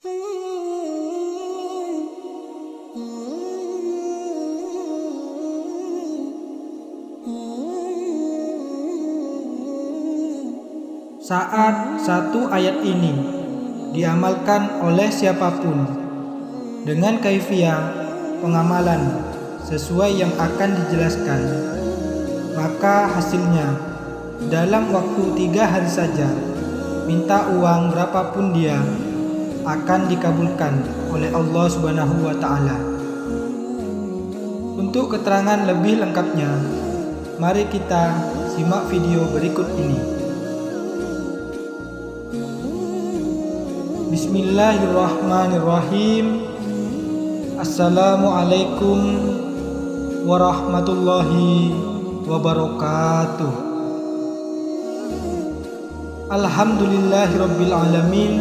Saat satu ayat ini diamalkan oleh siapapun dengan kaifiah pengamalan sesuai yang akan dijelaskan, maka hasilnya dalam waktu 3 hari saja, minta uang berapapun dia akan dikabulkan oleh Allah Subhanahu wa Ta'ala. Untuk keterangan lebih lengkapnya, mari kita simak video berikut ini. Bismillahirrahmanirrahim. Assalamualaikum warahmatullahi wabarakatuh. Alhamdulillahirabbil alamin.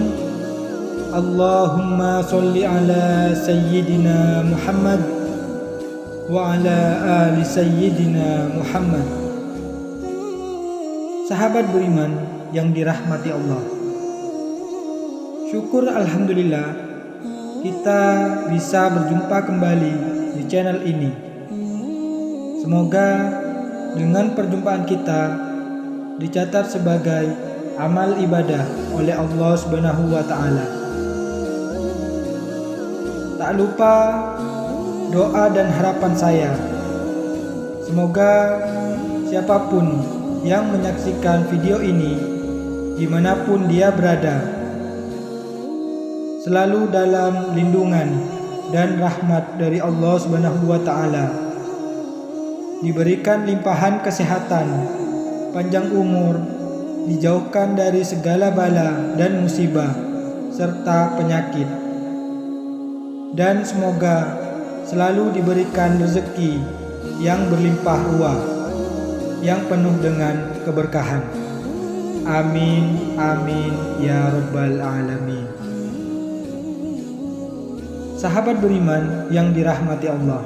Allahumma sholli ala sayyidina Muhammad wa ala ali sayyidina Muhammad. Sahabat beriman yang dirahmati Allah, syukur alhamdulillah kita bisa berjumpa kembali di channel ini. Semoga dengan perjumpaan kita dicatat sebagai amal ibadah oleh Allah Subhanahu wa Ta'ala. Tak lupa doa dan harapan saya, semoga siapapun yang menyaksikan video ini dimanapun dia berada, selalu dalam lindungan dan rahmat dari Allah Subhanahu wa Ta'ala, diberikan limpahan kesehatan, panjang umur, dijauhkan dari segala bala dan musibah serta penyakit, dan semoga selalu diberikan rezeki yang berlimpah ruah, yang penuh dengan keberkahan. Amin, amin, ya rabbal alamin. Sahabat beriman yang dirahmati Allah,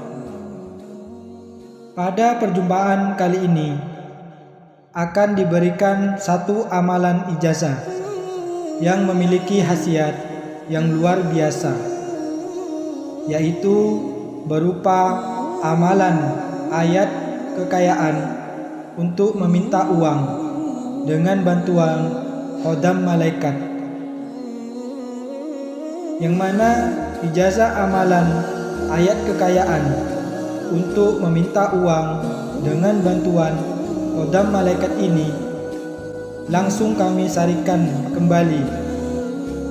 pada perjumpaan kali ini akan diberikan satu amalan ijazah yang memiliki khasiat yang luar biasa, yaitu berupa amalan ayat kekayaan untuk meminta uang dengan bantuan khodam malaikat, yang mana ijazah amalan ayat kekayaan untuk meminta uang dengan bantuan khodam malaikat ini langsung kami sarikan kembali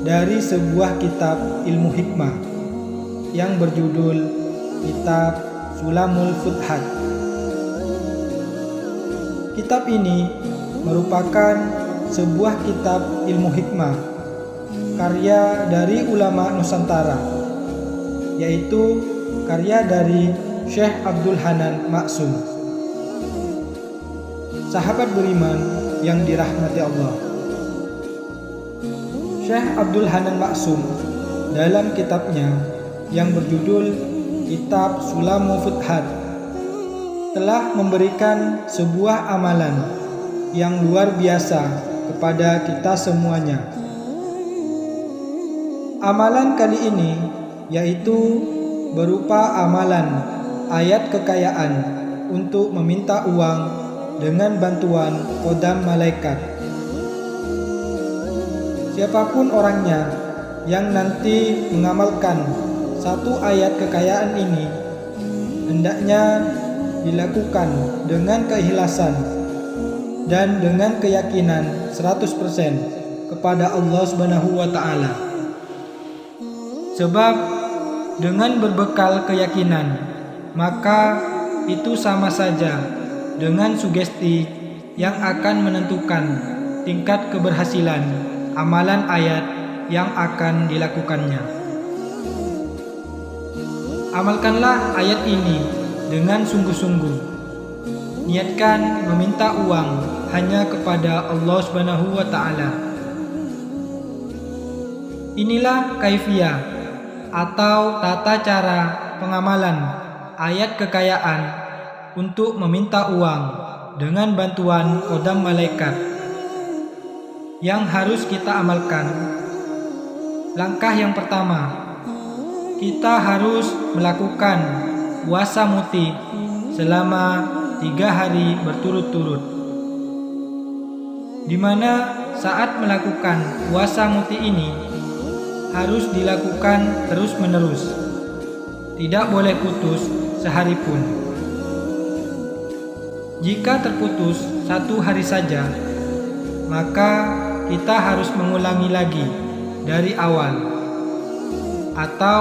dari sebuah kitab ilmu hikmah yang berjudul Kitab Sulamul Futhat. Kitab ini merupakan sebuah kitab ilmu hikmah karya dari ulama Nusantara, yaitu karya dari Syekh Abdul Hanan Maksum. Sahabat beriman yang dirahmati Allah, Syekh Abdul Hanan Maksum dalam kitabnya yang berjudul Kitab Sulamul Futhat telah memberikan sebuah amalan yang luar biasa kepada kita semuanya. Amalan kali ini yaitu berupa amalan ayat kekayaan untuk meminta uang dengan bantuan khodam malaikat. Siapapun orangnya yang nanti mengamalkan satu ayat kekayaan ini, hendaknya dilakukan dengan keikhlasan dan dengan keyakinan 100% kepada Allah Subhanahu wa Ta'ala. Sebab dengan berbekal keyakinan, maka itu sama saja dengan sugesti yang akan menentukan tingkat keberhasilan amalan ayat yang akan dilakukannya. Amalkanlah ayat ini dengan sungguh-sungguh. Niatkan meminta uang hanya kepada Allah Subhanahu wa Ta'ala. Inilah kaifiah atau tata cara pengamalan ayat kekayaan untuk meminta uang dengan bantuan khodam malaikat yang harus kita amalkan. Langkah yang pertama, kita harus melakukan puasa muti selama 3 hari berturut-turut, di mana saat melakukan puasa muti ini harus dilakukan terus-menerus, tidak boleh putus sehari pun. Jika terputus 1 hari saja, maka kita harus mengulangi lagi dari awal, atau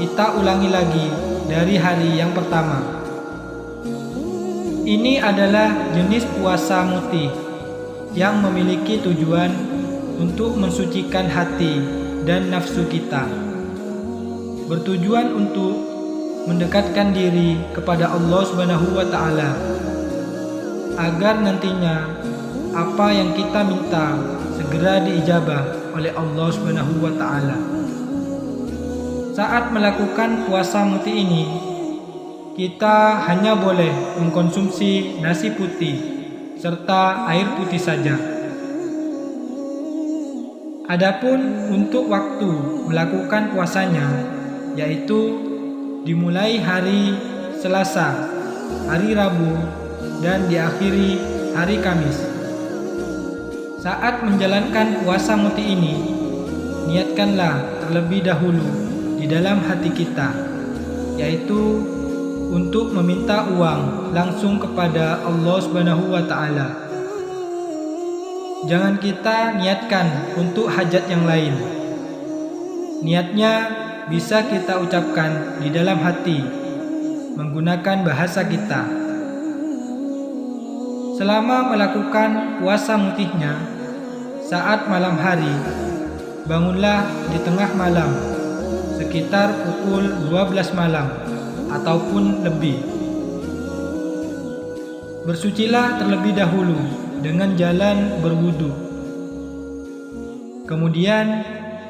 kita ulangi lagi dari hari yang pertama. Ini adalah jenis puasa muti yang memiliki tujuan untuk mensucikan hati dan nafsu kita, bertujuan untuk mendekatkan diri kepada Allah Subhanahu wa Ta'ala, agar nantinya apa yang kita minta segera diijabah oleh Allah Subhanahu wa Ta'ala. Saat melakukan puasa muti ini, kita hanya boleh mengkonsumsi nasi putih serta air putih saja. Adapun untuk waktu melakukan puasanya, yaitu dimulai hari Selasa, hari Rabu, dan diakhiri hari Kamis. Saat menjalankan puasa muti ini, niatkanlah terlebih dahulu di dalam hati kita, yaitu untuk meminta uang langsung kepada Allah Subhanahu wa Ta'ala. Jangan kita niatkan untuk hajat yang lain. Niatnya bisa kita ucapkan di dalam hati menggunakan bahasa kita. Selama melakukan puasa mutihnya, saat malam hari, bangunlah di tengah malam, sekitar pukul 12 malam ataupun lebih. Bersucilah terlebih dahulu dengan jalan berwudu. Kemudian,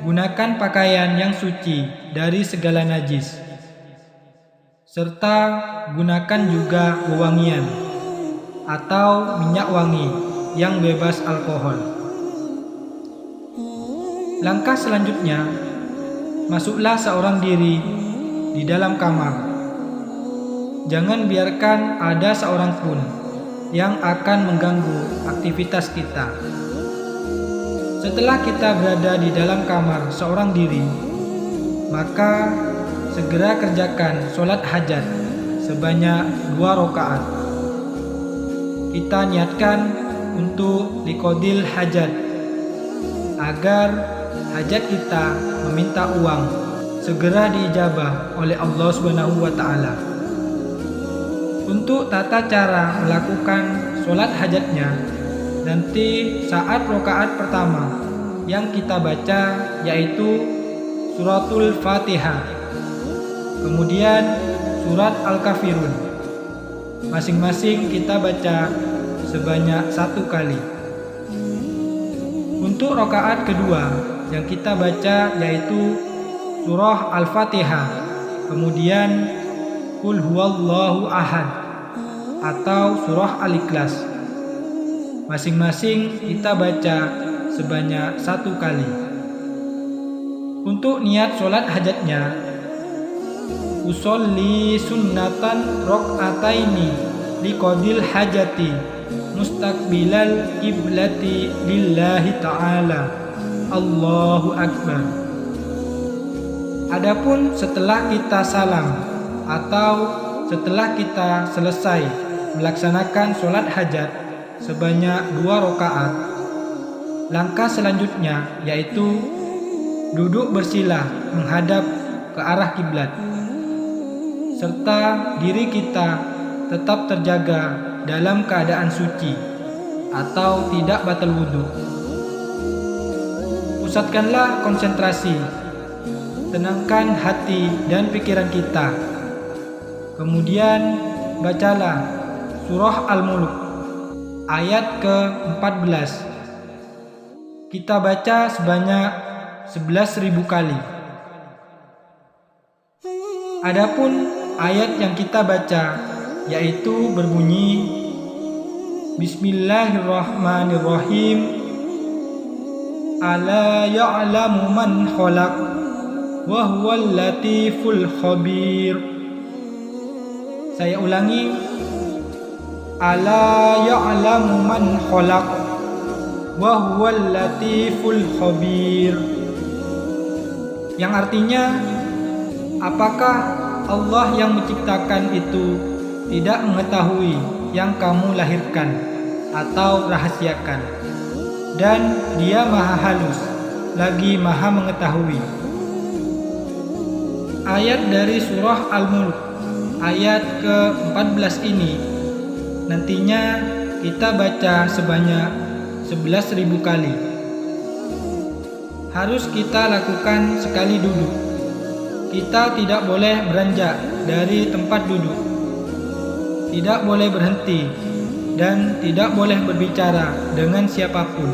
gunakan pakaian yang suci dari segala najis, serta gunakan juga wewangian atau minyak wangi yang bebas alkohol. Langkah selanjutnya, masuklah seorang diri di dalam kamar. Jangan biarkan ada seorang pun yang akan mengganggu aktivitas kita. Setelah kita berada di dalam kamar seorang diri, maka segera kerjakan sholat hajat sebanyak 2 rakaat. Kita niatkan untuk liqadil hajat, agar hajat kita meminta uang segera diijabah oleh Allah Subhanahu wa Ta'ala. Untuk tata cara melakukan sholat hajatnya, nanti saat rakaat pertama yang kita baca yaitu suratul Fatihah, kemudian surat Al-Kafirun. Masing-masing kita baca sebanyak 1 kali. Untuk rakaat kedua yang kita baca yaitu surah Al-Fatihah, kemudian Qul huwallahu ahad atau surah Al-Ikhlas. Masing-masing kita baca sebanyak 1 kali. Untuk niat sholat hajatnya, usolli sunnatan rok'ataini liqadil hajati mustaqbilal kiblati lillahi ta'ala. Allahu Akbar. Adapun setelah kita salam atau setelah kita selesai melaksanakan sholat hajat sebanyak 2 rakaat, langkah selanjutnya yaitu duduk bersila menghadap ke arah kiblat, serta diri kita tetap terjaga dalam keadaan suci atau tidak batal wudhu. Pusatkanlah konsentrasi, tenangkan hati dan pikiran kita. Kemudian bacalah surah Al-Mulk ayat ke-14. Kita baca sebanyak 11.000 kali. Adapun ayat yang kita baca yaitu berbunyi Bismillahirrahmanirrahim. Ala ya'lamu man khalaq wa huwal latiful khabir. Saya ulangi. Ala ya'lamu man khalaq wa huwal latiful khabir. Yang artinya, apakah Allah yang menciptakan itu tidak mengetahui yang kamu lahirkan atau rahasiakan, dan Dia maha halus lagi maha mengetahui. Ayat dari surah Al-Mulk ayat ke-14 ini nantinya kita baca sebanyak 11.000 kali. Harus kita lakukan sekali duduk. Kita tidak boleh beranjak dari tempat duduk, tidak boleh berhenti, dan tidak boleh berbicara dengan siapapun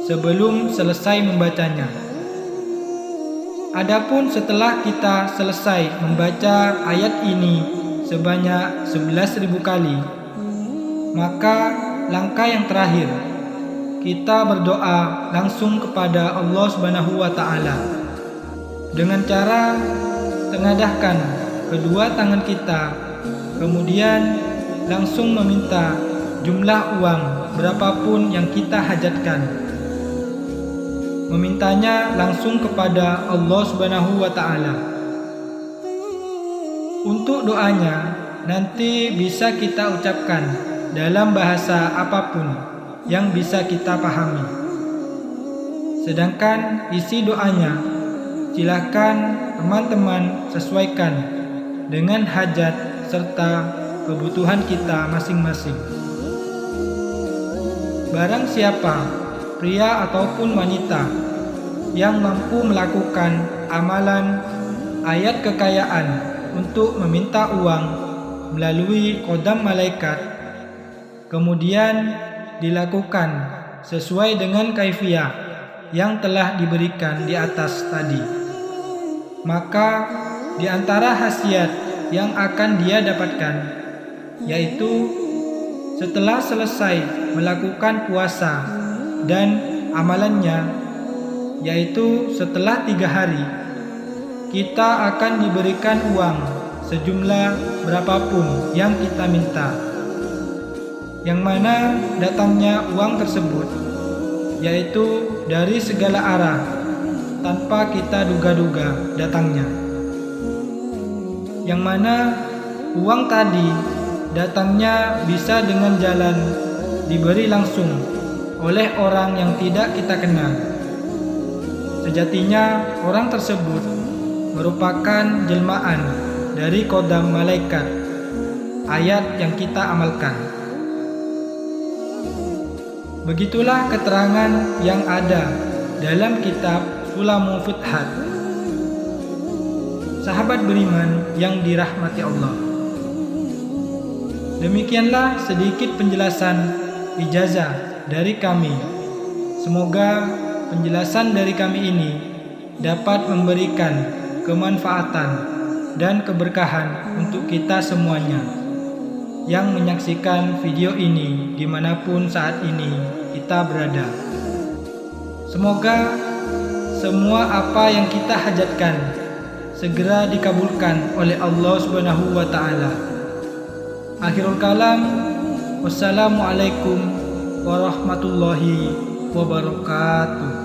sebelum selesai membacanya. Adapun setelah kita selesai membaca ayat ini sebanyak 11.000 kali, maka langkah yang terakhir, kita berdoa langsung kepada Allah Subhanahu wa Ta'ala dengan cara tengadahkan kedua tangan kita, kemudian langsung meminta jumlah uang berapapun yang kita hajatkan. Memintanya langsung kepada Allah Subhanahu wa Ta'ala. Untuk doanya nanti bisa kita ucapkan dalam bahasa apapun yang bisa kita pahami. Sedangkan isi doanya, silakan teman-teman sesuaikan dengan hajat serta kebutuhan kita masing-masing. Barang siapa, pria ataupun wanita, yang mampu melakukan amalan ayat kekayaan untuk meminta uang melalui kodam malaikat, kemudian dilakukan sesuai dengan kaifiyah yang telah diberikan di atas tadi, maka di antara khasiat yang akan dia dapatkan, yaitu setelah selesai melakukan puasa dan amalannya, yaitu setelah 3 hari, kita akan diberikan uang sejumlah berapapun yang kita minta, yang mana datangnya uang tersebut yaitu dari segala arah tanpa kita duga-duga datangnya, yang mana uang tadi datangnya bisa dengan jalan diberi langsung oleh orang yang tidak kita kenal. Sejatinya orang tersebut merupakan jelmaan dari kodam malaikat, ayat yang kita amalkan. Begitulah keterangan yang ada dalam kitab Sulamul Futhat. Sahabat beriman yang dirahmati Allah, demikianlah sedikit penjelasan ijazah dari kami. Semoga penjelasan dari kami ini dapat memberikan kemanfaatan dan keberkahan untuk kita semuanya yang menyaksikan video ini dimanapun saat ini kita berada. Semoga semua apa yang kita hajatkan segera dikabulkan oleh Allah Subhanahu wa Ta'ala. Akhirul kalam, wassalamualaikum warahmatullahi wabarakatuh.